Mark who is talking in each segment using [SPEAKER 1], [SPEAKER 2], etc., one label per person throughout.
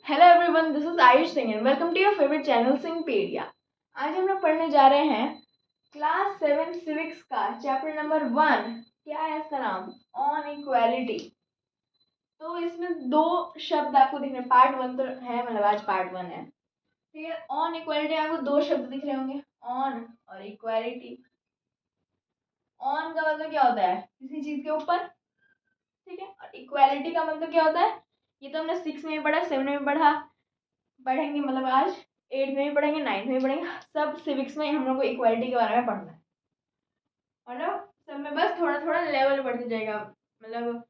[SPEAKER 1] Hello everyone, this is Ayush Singh and welcome to your favourite channel Singhpedia. आज हम लोग पढ़ने जा रहे हैं क्लास 7 सिविक्स का चैप्टर नंबर 1। क्या है इसका नाम? On equality. तो इसमें दो शब्द आपको दिख रहे हैं। पार्ट 1 तो है, मतलब आज पार्ट 1 है, ठीक है। ऑन इक्वालिटी आपको दो शब्द दिख रहे होंगे, ऑन और इक्वालिटी। ऑन का मतलब क्या होता है? किसी चीज के ऊपर, ठीक है। और इक्वालिटी का मतलब क्या होता है? ये तो हमने 6 में भी पढ़ा, 7 में भी पढ़ेंगे, मतलब आज 8 में भी पढ़ेंगे, 9 में भी पढ़ेंगे। सब सिविक्स में हम लोग को इक्वालिटी के बारे में पढ़ना है, मतलब सब में बस थोड़ा थोड़ा लेवल बढ़ते जाएगा। मतलब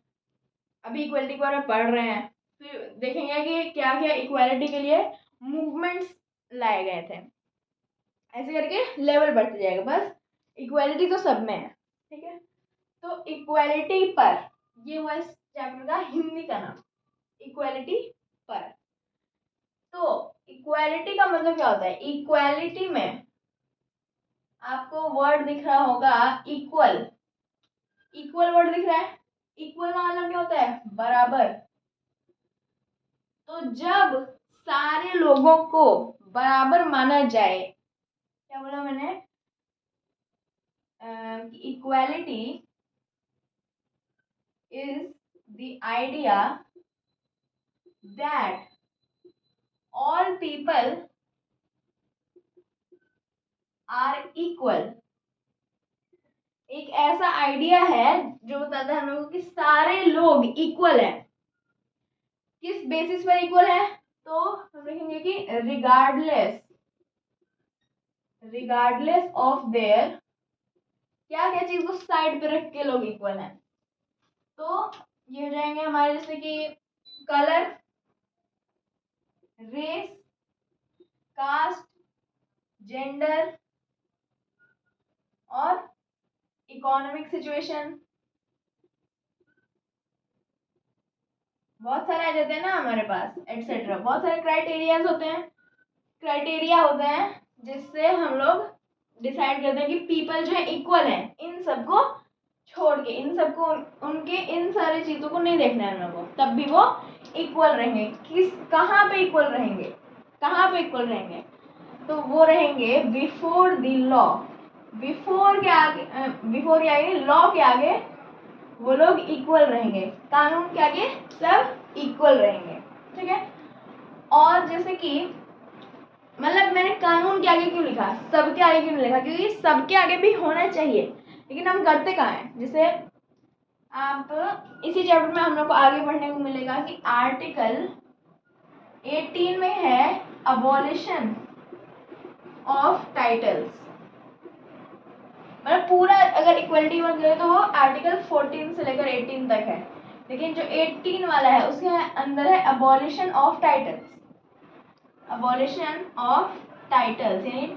[SPEAKER 1] अभी इक्वालिटी के बारे में पढ़ रहे हैं, फिर देखेंगे कि क्या क्या इक्वालिटी के लिए मूवमेंट्स लाए गए थे। ऐसे करके लेवल बढ़ते जाएगा। बस इक्वालिटी तो सब में है, ठीक है। तो इक्वालिटी पर, ये हुआ इस चैप्टर का हिंदी का नाम, इक्वालिटी पर। तो इक्वालिटी का मतलब क्या होता है? इक्वालिटी में आपको वर्ड दिख रहा होगा इक्वल। इक्वल वर्ड दिख रहा है। इक्वल का मतलब क्या होता है? बराबर। तो जब सारे लोगों को बराबर माना जाए, क्या बोला मैंने? Equality is the idea that all people are equal. एक ऐसा आइडिया है जो बताता है हम लोगों को कि सारे लोग इक्वल हैं। किस बेसिस पर इक्वल है? तो हम देखेंगे कि रिगार्डलेस ऑफ देयर, क्या क्या चीज को साइड पे रख के लोग इक्वल हैं। तो ये हो जाएंगे हमारे जैसे कि कलर, रेस, कास्ट, जेंडर और इकोनॉमिक सिचुएशन। बहुत सारे आ जाते हैं ना हमारे पास, एटसेट्रा। बहुत सारे क्राइटेरियाज होते हैं, क्राइटेरिया होते हैं जिससे हम लोग डिसाइड करते हैं कि पीपल जो है इक्वल हैं। इन सबको छोड़ के, इन सबको, उनके इन सारी चीजों को नहीं देखना है हम लोगों को, तब भी वो इक्वल रहेंगे। कहाँ पे इक्वल रहेंगे? कहाँ पे इक्वल रहेंगे? तो वो रहेंगे बिफोर द लॉ। बिफोर के आगे, बिफोर के आगे, लॉ के आगे वो लोग इक्वल रहेंगे। कानून के आगे सब इक्वल रहेंगे, ठीक है। और जैसे कि, मतलब मैंने कानून के आगे क्यों लिखा, सबके आगे क्यों नहीं लिखा? क्योंकि सबके आगे भी होना चाहिए, लेकिन हम करते कहाँ हैं? जैसे आप इसी चैप्टर में हम लोग को आगे बढ़ने को मिलेगा कि आर्टिकल 18 में है अबॉलिशन ऑफ टाइटल्स। मतलब पूरा अगर इक्वलिटी मत करें तो वो आर्टिकल 14 से लेकर 18 तक है, लेकिन जो 18 वाला है उसके अंदर है abolition of titles. Abolition of titles यानी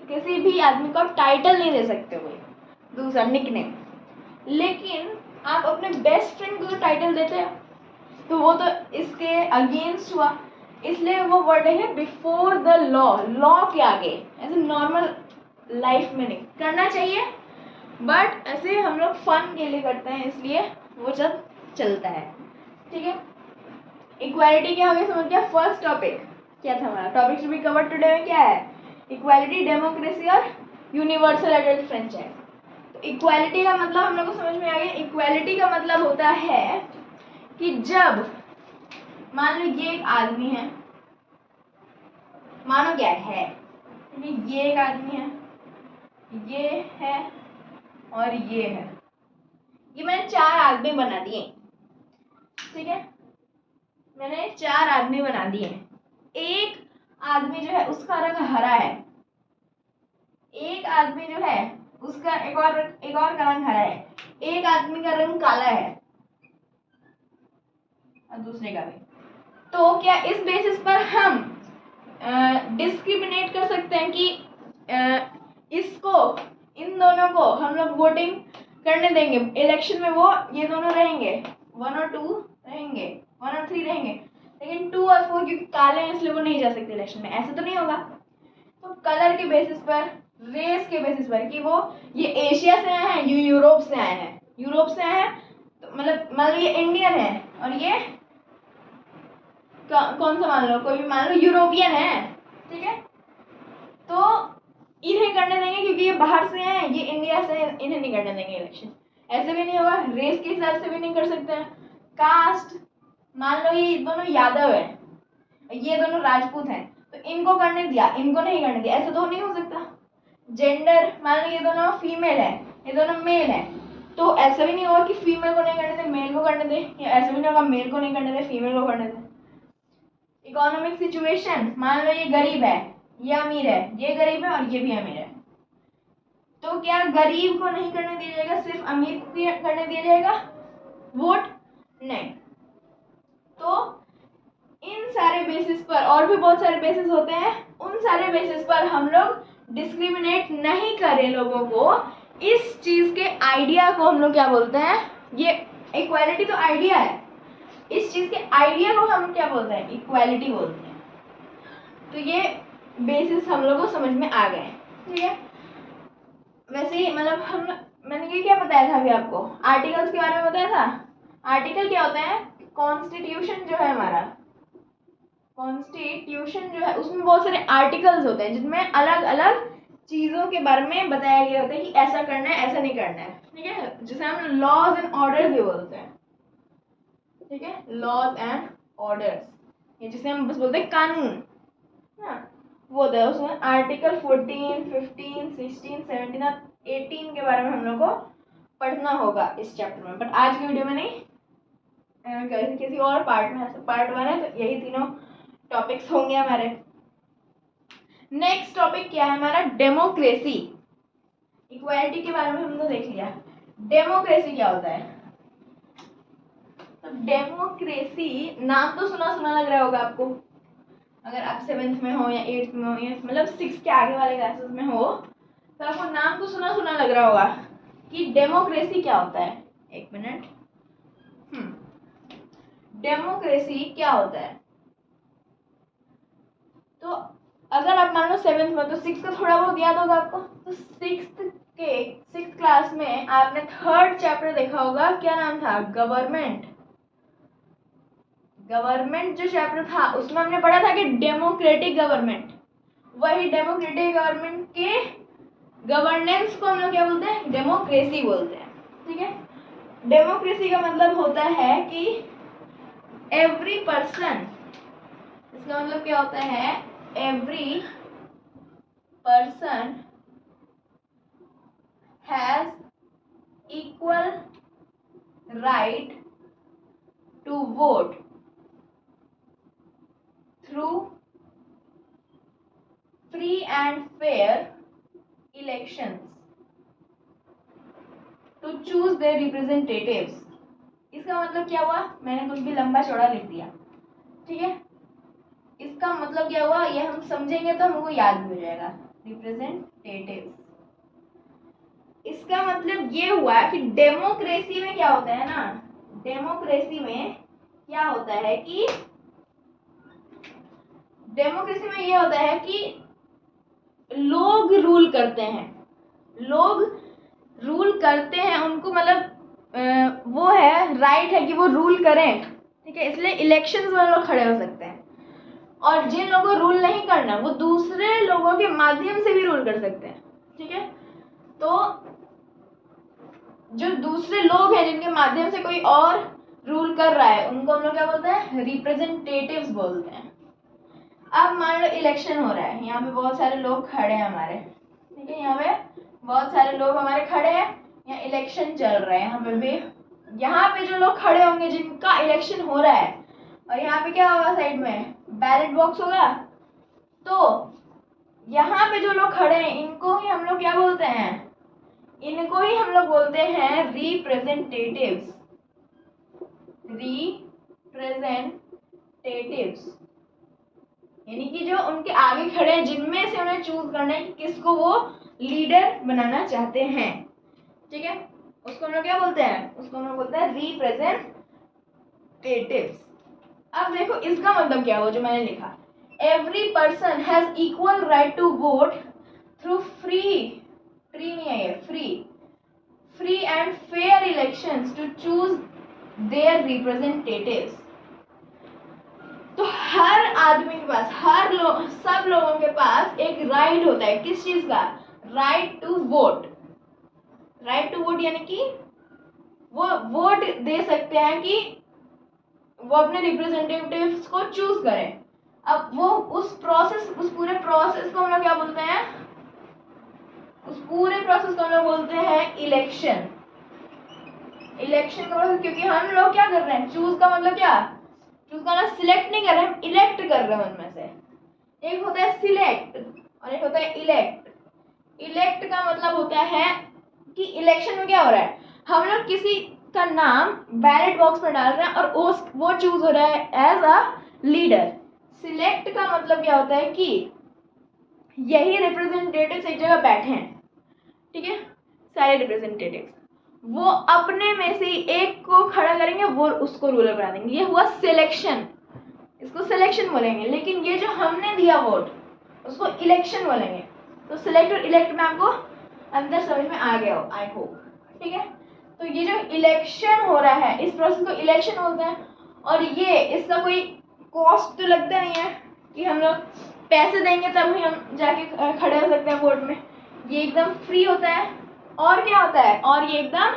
[SPEAKER 1] किसी भी आदमी को आप टाइटल नहीं दे सकते हो, दूसरा निकनेम। लेकिन आप अपने बेस्ट फ्रेंड को टाइटल देते हैं, तो वो तो इसके अगेंस्ट हुआ। इसलिए वो वर्ड है बिफोर द लॉ, लॉ के आगे। ऐसे नॉर्मल लाइफ में नहीं करना चाहिए, बट ऐसे हम लोग फन के लिए करते हैं, इसलिए वो सब चलता है, ठीक है। इक्वालिटी क्या हो गया, समझ गया? फर्स्ट टॉपिक क्या था हमारा? Topic to be covered today में क्या है? इक्वालिटी, डेमोक्रेसी और यूनिवर्सल एडल्ट फ्रेंचाइज। तो इक्वालिटी का मतलब हम लोग को समझ में आ गया। इक्वालिटी का मतलब होता है कि जब मान लो ये एक आदमी है, मानो क्या है, ये एक आदमी है, ये है और ये है। ये मैंने 4 आदमी बना दिए, ठीक है। मैंने 4 आदमी बना दिए। एक आदमी जो है उसका रंग हरा है, एक आदमी जो है उसका एक और का रंग हरा है, एक आदमी का रंग काला है और दूसरे का भी। तो क्या इस बेसिस पर हम डिस्क्रिमिनेट कर सकते हैं कि इसको, इन दोनों को हम लोग वोटिंग करने देंगे इलेक्शन में? वो ये दोनों रहेंगे, 1 और 2 रहेंगे, 1 और 3 रहेंगे, लेकिन 2 और 4 क्योंकि काले हैं इसलिए वो नहीं जा सकते इलेक्शन में। ऐसा तो नहीं होगा। तो कलर के बेसिस पर, रेस के बेसिस पर कि वो ये एशिया से आए हैं, ये यूरोप से आए हैं, यूरोप से आए हैं तो मतलब ये इंडियन है और ये कौन सा मान लो, कोई भी मान लो यूरोपियन है, ठीक है, तो इन्हें करने देंगे क्योंकि ये बाहर से हैं, ये इंडिया से हैं, इन्हें नहीं करने देंगे इलेक्शन। ऐसे भी नहीं होगा, रेस के हिसाब से भी नहीं कर सकते हैं। कास्ट, मान लो ये दोनों यादव है, ये दोनों राजपूत हैं, तो इनको करने दिया, इनको नहीं करने दिया, ऐसा तो नहीं हो सकता। जेंडर, मान लो ये दोनों फीमेल है, ये दोनों मेल है, तो ऐसा भी नहीं होगा कि फीमेल को नहीं करने दे मेल को करने दे, या ऐसा भी नहीं होगा मेल को नहीं करने दे फीमेल को करने दे। इकोनॉमिक सिचुएशन, मान लो ये गरीब है, ये अमीर है, ये गरीब है और ये भी अमीर है, तो क्या गरीब को नहीं करने दिया जाएगा, सिर्फ अमीर को करने दिया जाएगा वोट? नहीं। तो इन सारे बेसिस पर, और भी बहुत सारे बेसिस होते हैं, उन सारे बेसिस पर हम लोग डिस्क्रिमिनेट नहीं करें लोगों को। इस चीज के आइडिया को हम लोग क्या बोलते हैं, ये इक्वालिटी तो आइडिया है, इस चीज के आइडिया को हम क्या बोलते हैं, इक्वालिटी बोलते हैं। तो ये बेसिस हम लोग को समझ में आ गए, ठीक है। वैसे ही मतलब मैंने ये क्या बताया था अभी आपको, आर्टिकल्स के बारे में बताया था। आर्टिकल क्या होता है, कॉन्स्टिट्यूशन जो है हमारा, कॉन्स्टिट्यूशन जो है उसमें बहुत सारे आर्टिकल्स होते हैं जिनमें अलग अलग चीजों के बारे में बताया गया होता है कि ऐसा करना है, ऐसा नहीं करना है, ठीक है, जिसे हम लॉज एंड ऑर्डर्स भी बोलते हैं, ठीक है, लॉज एंड ऑर्डर्स, ये जिसे हम बस बोलते हैं कानून, हाँ, वो होता है। उसमें आर्टिकल 14, 15, 16, 17 और 18 के बारे में हम लोग को पढ़ना होगा इस चैप्टर में, बट आज की वीडियो में नहीं, किसी और पार्ट में, पार्ट 1 है तो यही तीनों टॉपिक्स होंगे हमारे। नेक्स्ट टॉपिक क्या है हमारा, डेमोक्रेसी। इक्वालिटी के बारे में हमने देख लिया, डेमोक्रेसी क्या होता है। तो डेमोक्रेसी, नाम तो सुना सुना लग रहा होगा आपको, अगर आप 7th में हो या 8th में हो या मतलब 6 के आगे वाले क्लासेस में हो, तो आपको नाम तो सुना सुना लग रहा होगा कि डेमोक्रेसी क्या होता है। एक मिनट, डेमोक्रेसी क्या होता है। तो अगर आप मान लो 7th में, तो 6 का थोड़ा बहुत याद होगा आपको, तो 6th क्लास में आपने 3rd चैप्टर देखा होगा, क्या नाम था, गवर्नमेंट। गवर्नमेंट जो चैप्टर था उसमें हमने पढ़ा था कि डेमोक्रेटिक गवर्नमेंट, वही डेमोक्रेटिक गवर्नमेंट के गवर्नेंस को हम लोग क्या बोलते हैं, डेमोक्रेसी बोलते हैं, ठीक है। डेमोक्रेसी का मतलब होता है कि एवरी पर्सन, इसका मतलब क्या होता है, every person has equal right to vote through free and fair elections to choose their representatives. इसका मतलब क्या हुआ, मैंने कुछ भी लंबा चौड़ा लिख दिया, ठीक है। इसका मतलब क्या हुआ, ये हम समझेंगे तो हमको याद भी हो जाएगा, रिप्रेजेंटेटिव्स। इसका मतलब ये हुआ कि डेमोक्रेसी में क्या होता है ना, डेमोक्रेसी में क्या होता है कि, डेमोक्रेसी में ये होता है कि लोग रूल करते हैं, लोग रूल करते हैं, उनको मतलब वो है, राइट है कि वो रूल करें, ठीक है, इसलिए इलेक्शंस में लोग खड़े हो सकते हैं। और जिन लोगों को रूल नहीं करना, वो दूसरे लोगों के माध्यम से भी रूल कर सकते हैं, ठीक है। तो जो दूसरे लोग हैं जिनके माध्यम से कोई और रूल कर रहा है, उनको हम लोग क्या बोलते हैं, रिप्रेजेंटेटिव्स बोलते हैं। अब मान लो इलेक्शन हो रहा है, यहाँ पे बहुत सारे लोग खड़े हैं हमारे, ठीक है, यहाँ पे बहुत सारे लोग हमारे खड़े हैं, यहाँ इलेक्शन चल रहा है, यहाँ पे जो लोग खड़े होंगे जिनका इलेक्शन हो रहा है, और यहाँ पे क्या होगा, साइड में बैलेट बॉक्स होगा, तो यहाँ पे जो लोग खड़े हैं इनको ही हम लोग क्या बोलते हैं, इनको ही हम लोग बोलते हैं रिप्रेजेंटेटिव्स, रिप्रेजेंटेटिव्स, यानी कि जो उनके आगे खड़े हैं, जिनमें से उन्हें चूज करना है कि किसको वो लीडर बनाना चाहते हैं, ठीक है, उसको हम लोग क्या बोलते हैं, उसको हम लोग बोलते हैं रिप्रेजेंटेटिव्स। अब देखो इसका मतलब क्या हुआ जो मैंने लिखा, every person has equal right to vote through free and fair elections to choose their representatives. तो आदमी के पास, सब लोगों के पास एक राइट होता है। किस चीज का? Right to vote. Right to vote यानी कि वो वोट दे सकते हैं कि वो अपने रिप्रेजेंटेटिव्स को चूज करें। अब वो उस पूरे प्रोसेस को हम लोग क्या बोलते हैं? उस पूरे प्रोसेस को हम लोग बोलते हैं इलेक्शन। इलेक्शन का मतलब, क्योंकि हम लोग क्या कर रहे हैं? चूज का मतलब क्या? चूज का मतलब सिलेक्ट नहीं कर रहे हैं, इलेक्ट कर रहे हैं उनमें से। एक होता है सिलेक्ट और एक होता है इलेक्ट। इलेक्ट का मतलब होता है कि इलेक्शन में क्या हो रहा है, हम लोग किसी का नाम बैलेट बॉक्स में डाल रहे हैं और वो चूज हो रहा है एज अ लीडर। सिलेक्ट का मतलब क्या होता है कि यही रिप्रेजेंटेटिव्स एक जगह बैठे हैं, ठीक है, सारे रिप्रेजेंटेटिव्स, वो अपने में से एक को खड़ा करेंगे, वो उसको रूलर बना देंगे। ये हुआ सिलेक्शन, इसको सिलेक्शन बोलेंगे। लेकिन ये जो हमने दिया वोट, उसको इलेक्शन बोलेंगे। तो सिलेक्ट और इलेक्ट में आपको अंदर समझ में आ गया हो, आई होप, ठीक है। तो ये जो इलेक्शन हो रहा है, इस प्रोसेस को इलेक्शन बोलते हैं। और ये इसका कोई कॉस्ट तो लगता नहीं है कि हम लोग पैसे देंगे तब ही हम जाके खड़े हो सकते हैं वोट में। ये एकदम फ्री होता है। और क्या होता है? और ये एकदम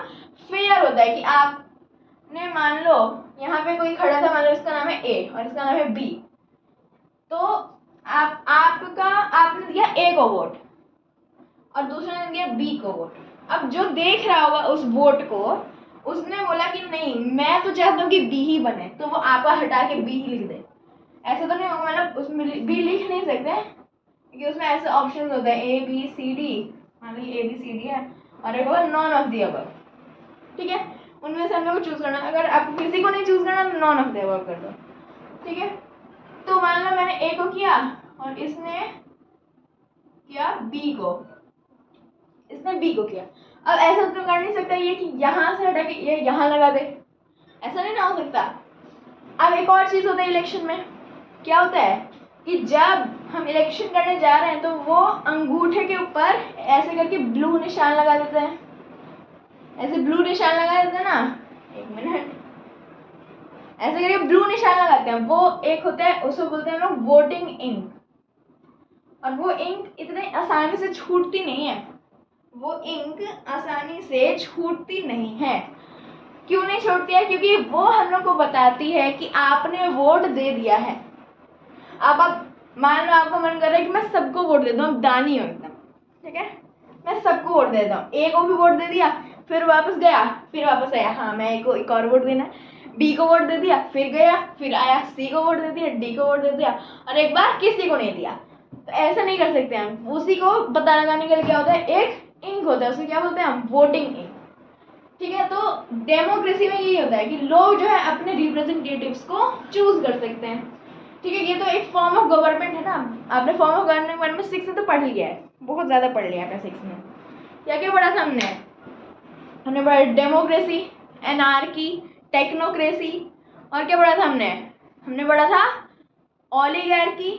[SPEAKER 1] फेयर होता है कि आपने मान लो यहाँ पे कोई खड़ा था, मान लो इसका नाम है ए और इसका नाम है बी, तो आपने दिया ए को वोट और दूसरे ने दिया बी को वोट। अब जो देख रहा होगा उस वोट को, उसने बोला कि नहीं, मैं तो चाहता हूँ कि बी ही बने, तो वो आपा हटा के बी ही लिख दे। ऐसा तो नहीं होगा, मतलब उसमें बी लिख नहीं सकते क्योंकि उसमें ऐसे ऑप्शन होते हैं ए बी सी डी। मान लीजिए ए बी सी डी है और एक होगा नॉन ऑफ दी अबव, ठीक है। उनमें से हम लोग को चूज करना। अगर आपको किसी को नहीं चूज करना तो नॉन ऑफ द अबव कर दो, ठीक है। तो मान लो मैंने ए को किया और इसने किया बी को, इसने बी को किया। अब ऐसा तो कर नहीं सकता ये कि यहाँ से हटा के ये यहाँ लगा दे, ऐसा नहीं ना हो सकता। अब एक और चीज होता है इलेक्शन में, क्या होता है कि जब हम इलेक्शन करने जा रहे हैं तो वो अंगूठे के ऊपर ऐसे करके ब्लू निशान लगा देते हैं। ऐसे ब्लू निशान लगा देते हैं ना, एक मिनट, ऐसे करके ब्लू निशान लगाते हैं। वो एक होता है, उसको बोलते हैं हम लोग वोटिंग इंक। और वो इंक इतने आसानी से छूटती नहीं है, वो इंक आसानी से छूटती नहीं है। क्यों नहीं छूटती है? क्योंकि वो हम लोग को बताती है कि आपने वोट दे दिया है। अब आप मान लो आपका मन कर रहा है कि मैं सबको वोट दे दूँ, अब दानी हूँ एकदम, ठीक है, मैं सबको वोट दे देता हूँ। ए को भी वोट दे दिया, फिर वापस गया, फिर वापस आया, हाँ मैं ए को एक और वोट देना है। बी को वोट दे दिया, फिर गया, फिर आया, सी को वोट दे दिया, डी को वोट दे दिया और एक बार किसी को नहीं दिया। तो ऐसा नहीं कर सकते हम। उसी को पता लगाने के लिए क्या होता है, एक इंक होता है, उसे क्या बोलते हैं हम? वोटिंग इंक, ठीक है। तो डेमोक्रेसी में यही होता है कि लोग जो है अपने रिप्रेजेंटेटिव्स को चूज कर सकते हैं, ठीक है। ये तो एक फॉर्म ऑफ गवर्नमेंट है ना। आपने फॉर्म ऑफ गवर्नमेंट में 6 में तो पढ़ लिया है, बहुत ज़्यादा पढ़ लिया आपने 6 में। क्या क्या पढ़ा था हमने पढ़ा डेमोक्रेसी, एनार्की, टेक्नोक्रेसी, और क्या पढ़ा था हमने पढ़ा था ओलिगार्की,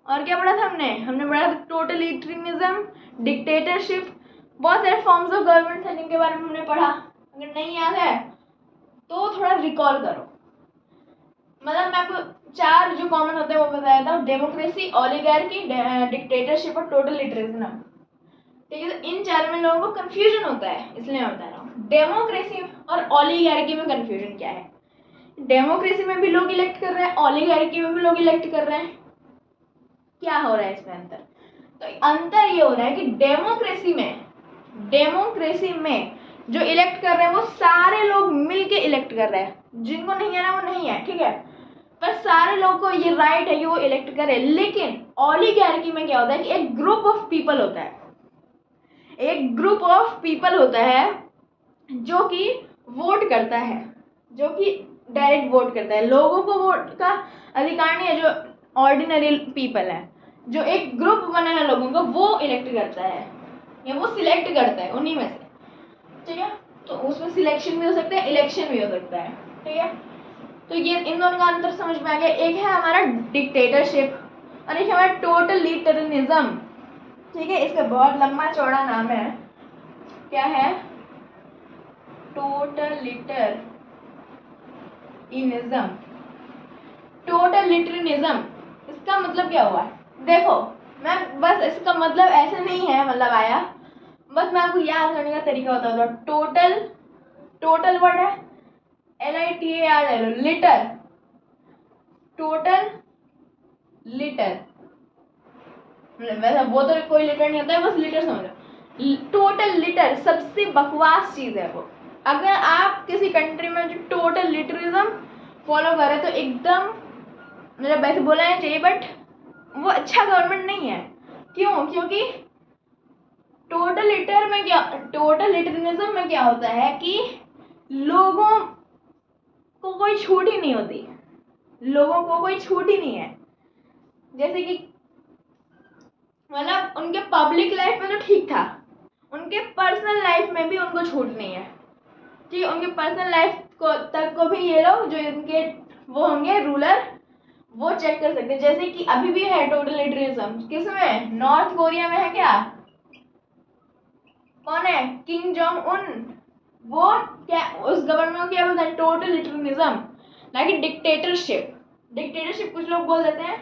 [SPEAKER 1] और क्या पढ़ा था हमने पढ़ा था टोटलिटेरियनिज्म, डिक्टेटरशिप। बहुत सारे फॉर्म्स ऑफ गवर्नमेंट थे जिनके बारे में हमने पढ़ा। अगर नहीं याद है तो थोड़ा रिकॉल करो। मतलब मैं आपको 4 जो कॉमन होते हैं वो बताया था, डेमोक्रेसी, ओलिगार्की, डिक्टेटरशिप और टोटलिटेरियनिज्म, ठीक है। तो इन 4 में लोगों को कंफ्यूजन होता है, इसलिए मैं बता रहा हूँ। डेमोक्रेसी और ओलिगार्की में कंफ्यूजन क्या है? डेमोक्रेसी में भी लोग इलेक्ट कर रहे हैं, ओलिगार्की में भी लोग इलेक्ट कर रहे हैं। क्या हो रहा है इसमें अंतर? तो अंतर ये हो रहा है कि डेमोक्रेसी में जो इलेक्ट कर रहे हैं वो सारे लोग मिलके इलेक्ट कर रहे हैं। जिनको नहीं है ना वो नहीं है, ठीक है, पर सारे लोगों को ये राइट है कि वो इलेक्ट करे। लेकिन ओलिगार्की में क्या होता है कि एक ग्रुप ऑफ पीपल होता है, एक ग्रुप ऑफ पीपल होता है जो कि वोट करता है, जो कि डायरेक्ट वोट करता है। लोगों को वोट का अधिकार नहीं है, जो ऑर्डिनरी पीपल है, जो एक ग्रुप बना है लोगों का, वो इलेक्ट करता है या वो सिलेक्ट करता है उन्हीं में से, ठीक है। तो उसमें सिलेक्शन भी हो सकता है, इलेक्शन भी हो सकता है, ठीक है। तो ये इन दोनों का अंतर समझ में आ गया। एक है हमारा डिक्टेटरशिप और एक हमारा टोटलिटेरियनिज्म, ठीक है। इसका बहुत लंबा चौड़ा नाम है, क्या है? टोटलिटेरियनिज्म। टोटलिटेरियनिज्म इसका मतलब क्या हुआ? देखो, मैं बस इसका मतलब ऐसे नहीं है, मतलब आया, बस मैं आपको याद करने का तरीका बता दूँ। टोटल वर्ड है, LITER ले लो, लिटर, टोटल लिटर, वैसे वो तो कोई लिटर नहीं होता है, बस लिटर समझ लो। टोटल लिटर सबसे बकवास चीज है वो। अगर आप किसी कंट्री में जो टोटल लिटरिज्म फॉलो करे तो एकदम, मतलब वैसे बोलना चाहिए, बट वो अच्छा गवर्नमेंट नहीं है। क्यों? क्योंकि टोटल लिटरिज्म में क्या होता है कि लोगों को कोई छूट ही नहीं होती, लोगों को कोई छूट ही नहीं है। जैसे कि मतलब उनके पब्लिक लाइफ में तो ठीक था, उनके पर्सनल लाइफ में भी उनको छूट नहीं है। ठीक है, उनके पर्सनल लाइफ को तक को भी ये लोग जो उनके वो होंगे रूलर, वो चेक कर सकते हैं। जैसे कि अभी भी है टोटल लिटरिज्म, किसमें? नॉर्थ कोरिया में है क्या? कौन है? Kim Jong Un. वो क्या, उस गवर्नमेंट को क्या बोलते हैं? टोटल लिटरिज्म, ना कि डिक्टेटरशिप। डिक्टेटरशिप कुछ लोग बोल देते हैं,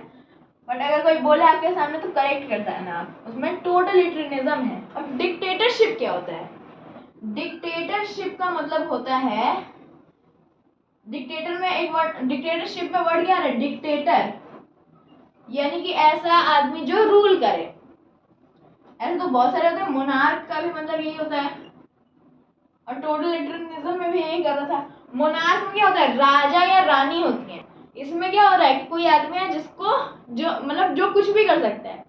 [SPEAKER 1] बट अगर कोई बोले आपके सामने तो करेक्ट करता है ना आप, उसमें टोटल लिटरिज्म है। अब डिक्टेटरशिप क्या होता है? डिक्टेटरशिप का मतलब होता है, डिक्टेटर में एक वर्ड, डिक्टेटरशिप में वर्ड क्या है? डिक्टेटर, यानी कि ऐसा आदमी जो रूल करे। ऐसे तो बहुत सारे होते हैं, मोनार्क का भी मतलब यही होता है, और टोटल लिटरिज्म में भी यही कर रहा था। मोनार्क में क्या होता है? राजा या रानी होती है। इसमें क्या हो रहा है कि कोई आदमी है जिसको जो मतलब जो कुछ भी कर सकता है,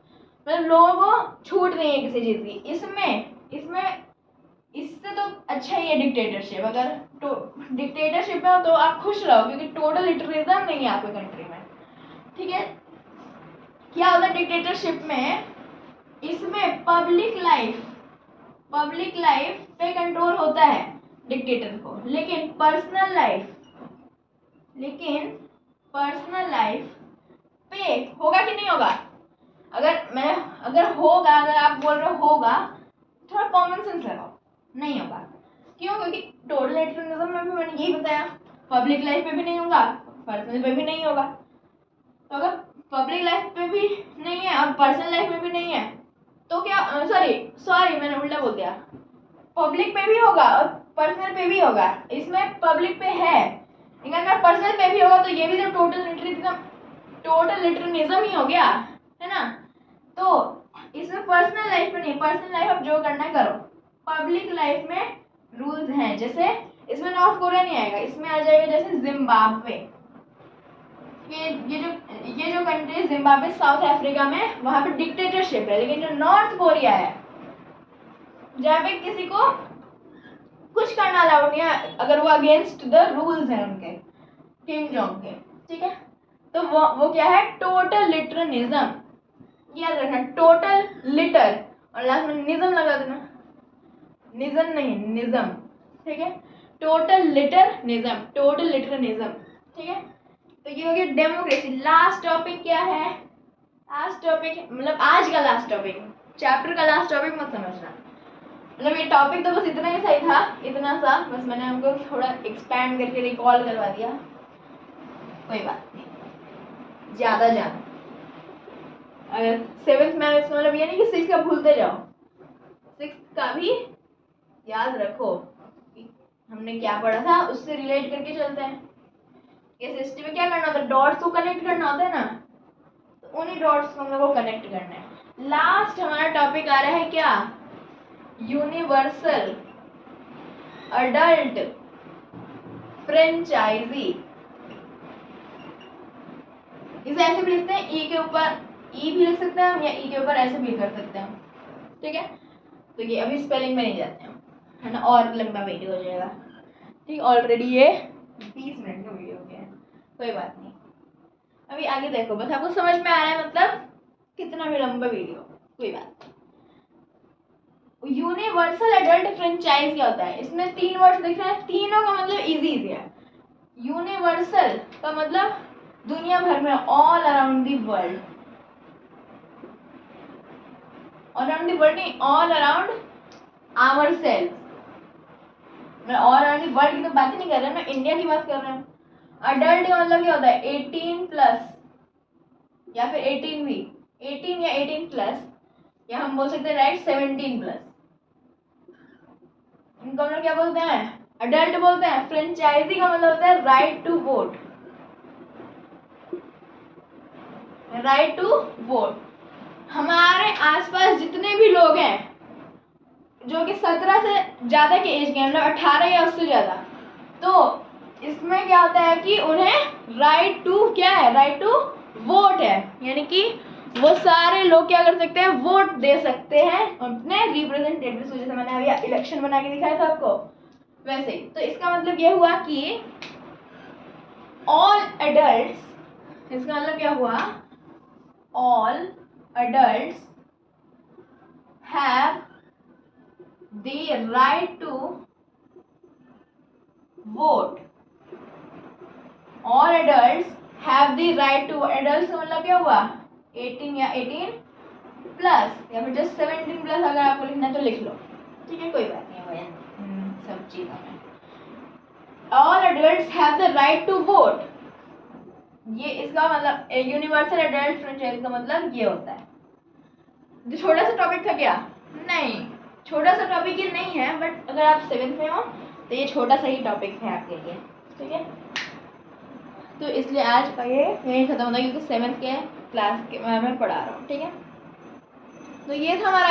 [SPEAKER 1] मतलब लोगों को छूट नहीं है किसी चीज की। इसमें इससे तो अच्छा ही है डिक्टेटरशिप। अगर तो डिक्टेटरशिप में हो तो आप खुश रहो, क्योंकि टोटल लिटरिज्म नहीं है आपकी कंट्री में। ठीक है, क्या होता है डिक्टेटरशिप में? इसमें पब्लिक लाइफ पे कंट्रोल होता है डिक्टेटर को, लेकिन पर्सनल लाइफ पे होगा कि नहीं होगा? अगर आप बोल रहे हो होगा, थोड़ा कॉमन सेंस लगाओ, नहीं होगा। क्यों? क्योंकि टोटल लिटरिज्म में भी मैंने यही बताया, पब्लिक लाइफ पे भी नहीं होगा, पर्सनल पे भी नहीं होगा। तो अगर पब्लिक लाइफ पे भी नहीं है और पर्सनल लाइफ में भी नहीं है तो क्या, सॉरी मैंने उल्टा बोल दिया, पब्लिक पे भी होगा और पर्सनल पे भी होगा। इसमें पब्लिक पे है, लेकिन अगर पर्सनल पे भी होगा तो ये भी तो टोटल लिटरिज्म ही हो गया, है ना? तो इसमें पर्सनल लाइफ में नहीं, पर्सनल लाइफ आप जो करना है करो, पब्लिक लाइफ में रूल्स हैं। जैसे इसमें नॉर्थ कोरिया नहीं आएगा, इसमें आ जाएगा जैसे जिम्बाब्वे। ये जो कंट्री जिम्बाब्वे साउथ अफ्रीका में, वहां पे डिक्टेटरशिप है। लेकिन जो नॉर्थ कोरिया है, जहाँ पे किसी को कुछ करना अलाउड नहीं है अगर वो अगेंस्ट द रूल्स है उनके, किम जोंग के। ठीक है, तो वो क्या है? टोटल लिटरिज्म। याद रखना, टोटल लिटर और लास्ट में निज्म लगा देना, निज्म नहीं निज्म। ठीक है, टोटल लिटरिज्म। ठीक है, तो ये हो गया डेमोक्रेसी। लास्ट टॉपिक क्या है? लास्ट टॉपिक मतलब आज का लास्ट टॉपिक, चैप्टर का लास्ट टॉपिक मत समझना, मतलब ये टॉपिक तो बस इतना ही सही था, इतना सा बस मैंने हमको थोड़ा एक्सपैंड करके रिकॉल करवा दिया, कोई बात नहीं, ज्यादा जाना। अगर 7th में इसका मतलब ये नहीं कि 6 का भूलते जाओ, 6 का भी याद रखो कि हमने क्या पढ़ा था, उससे रिलेट करके चलते हैं। ये सिस्टम में क्या करना होता है? डॉट्स को कनेक्ट करना होता है ना, तो उन्हीं डॉट्स को हम लोग को कनेक्ट करना है। लास्ट हमारा टॉपिक आ रहा है क्या? Universal adult franchise. इसे ऐसे भी लिखते हैं, ई के ऊपर ई भी लिख सकते हैं हम, या ई के ऊपर ऐसे भी कर सकते हैं। ठीक है, तो ये अभी स्पेलिंग में नहीं जाते हम, है ना, और लंबा वीडियो हो जाएगा। ठीक, ऑलरेडी ये 20 मिनट का वीडियो हो गया है, कोई बात नहीं। अभी आगे देखो, बस आपको समझ में आ रहा है, मतलब कितना भी लंबा वीडियो, कोई बात। यूनिवर्सल एडल्ट फ्रेंचाइज क्या होता है? इसमें 3 वर्ड दिख रहे हैं, तीनों का मतलब इजी है। यूनिवर्सल का मतलब दुनिया भर में, all around the world, around the world नहीं, ऑल अराउंड आवर सेल्फ। मैं ऑल अराउंड द वर्ल्ड की तो बात ही नहीं कर रहा, मैं इंडिया की बात कर रहा हूँ। अडल्ट का मतलब क्या होता है? 18 प्लस, या फिर 18 भी, 18 या 18 प्लस, या हम बोल सकते हैं राइट 17 प्लस, इनको हम लोग क्या बोलते हैं, अडल्ट बोलते हैं। फ्रेंचाइजी का मतलब होता है right to vote, right to vote. हमारे आसपास जितने भी लोग हैं जो कि 17 से ज़्यादा के एज के, मतलब 18 या उससे ज़्यादा, तो इसमें क्या होता है कि उन्हें राइट टू क्या है, राइट टू वोट है, यानी कि वो सारे लोग क्या कर सकते हैं, वोट दे सकते हैं अपने रिप्रेजेंटेटिव्स को। जैसे मैंने अभी इलेक्शन बना के दिखाया था आपको, वैसे ही। तो इसका मतलब ये हुआ कि ऑल एडल्ट्स, इसका मतलब क्या हुआ, all adults have the right to vote. All adults have the right to, adults का मतलब क्या हुआ, 18 या 18 प्लस, या फिर जस्ट 17 प्लस अगर आपको लिखना है तो लिख लो, ठीक है, कोई बात नहीं है सब चीज़ों में। All adults have the right to vote, ये इसका मतलब यूनिवर्सल एडल्ट फ्रेंचाइज का मतलब ये होता है। जो छोटा सा टॉपिक था क्या, नहीं छोटा सा टॉपिक ये नहीं है, बट अगर आप 7th में हो तो ये छोटा सा ही टॉपिक है आपके लिए, ठीक है। तो इसलिए आज का ये यही खत्म होता है, क्योंकि 7th के क्लास के मैं पढ़ा रहा हूँ, ठीक है। तो ये था हमारा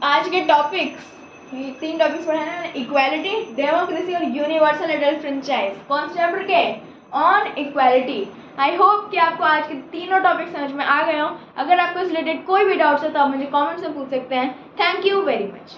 [SPEAKER 1] आज के टॉपिक्स, 3 टॉपिक्स पढ़े हैं, इक्वालिटी, डेमोक्रेसी और यूनिवर्सल एडल्ट फ्रेंचाइज। कौन से चैप्टर के, ऑन इक्वालिटी। आई होप कि आपको आज के तीनों टॉपिक समझ में आ गए हो। अगर आपको इस रिलेटेड कोई भी डाउट्स है तो आप मुझे कमेंट से पूछ सकते हैं। Thank you very much.